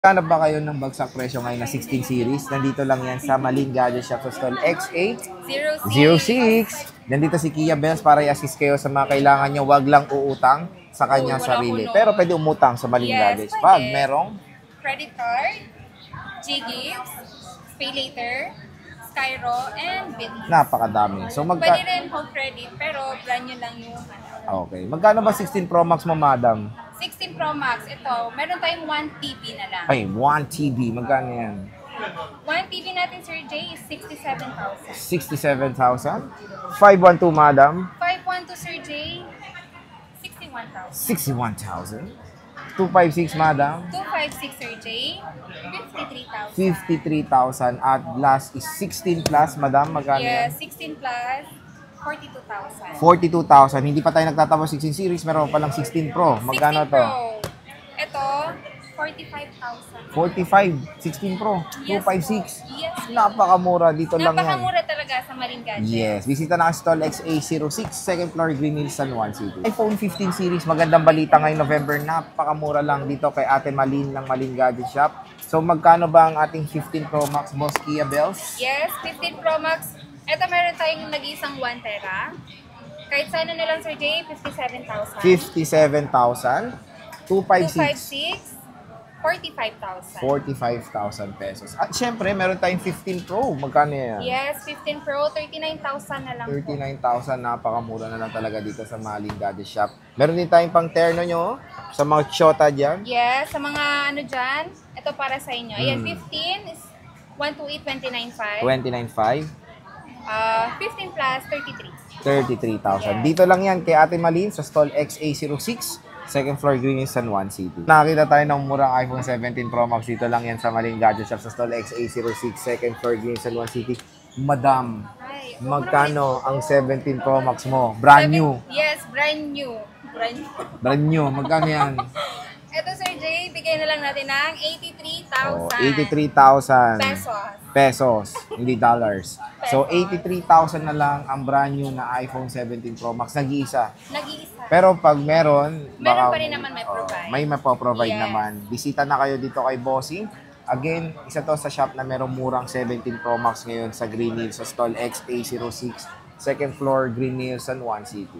Hanap ba kayo ng bagsak presyo ngayon na 16 series? Nandito lang yan sa Maling Gadget Shop sa stall X806. Nandito si Kia Bells para i-assist kayo sa mga kailangan nyo. Wag lang uutang sa kanyang sarili. Pero pwede umutang sa Maling Gadgets. Pag merong credit card, G-Gifts, Pay Later, Skyro, and Bitly. Napakadami. So Pwede rin home credit, pero brand nyo lang yung Okay. Magkano ba 16 Pro Max mo, madam? 16 Pro Max, ito, meron tayong 1 TB na lang. Ay, 1 TB. Magkano yan? 1 TB natin, Sir Jay, is 67,000. 67,000? 512, madam? 512, Sir Jay, 61,000. 61,000? 256, madam? 256, Sir Jay, 53,000. 53,000. At last is 16 plus, madam. Magkano yan? Yes, 16 plus, 42,000. 42,000. Hindi pa tayo nagtatapos 16 series, meron pa lang 16 Pro. Magkano 16 to? Pro. Ito, 45,000. 45, 16 Pro, Yes, 256. Yes. Napakamura, dito lang yan. Napakamura talaga sa Maling Gadget. Yes, bisita na sa stall XA06, second floor, Green Hills, San Juan City. iPhone 15 series, magandang balita ngayong November, napakamura lang dito kay Ate Malin ng Maling Gadget Shop. So magkano ba ang ating 15 Pro Max, Boss Kia Bells? Yes, 15 Pro Max. Ito meron tayong nag-isang 1 tera. Kahit sa ano na lang, Sir Jay, 57,000. 57,000, 256. 256, 45,000. 45,000 pesos. At syempre, meron tayong 15 Pro. Magkano yan? Yes, 15 Pro, 39,000 na lang po. 39,000. Napakamura na lang talaga dito sa Maling Gadget Shop. Meron din tayong pang terno nyo sa mga Xota dyan. Yes, sa mga ano dyan, ito para sa inyo. Ayan, 15 is 128,29,500. 29,500. 15 plus, 33. 33,000. Dito lang yan kay Ate Malin sa stall XA06, second floor, Green Hills, San Juan City. Nakakita tayo ng murang iPhone 17 Pro Max. Dito lang yan sa Maling Gadget Shop sa stall XA06, second floor, Green Hills, San Juan City. Madam, Ay, magkano ang 17 Pro Max mo? Brand new. Yes, brand new. Brand new. Brand new. Magkano yan? Ito, Sir Jay, bigay na lang natin ng 83,000. 83,000 pesos. hindi dollars. So, 83,000 na lang ang brand new na iPhone 17 Pro Max. Nag-iisa. Nag-iisa. Pero pag meron, Meron pa rin naman may provide. may mapoprovide Yes. naman. Bisita na kayo dito kay Bossing. Again, isa to sa shop na merong murang 17 Pro Max ngayon sa Green Hills, sa stall XA06, second floor, Green Hills, San Juan City.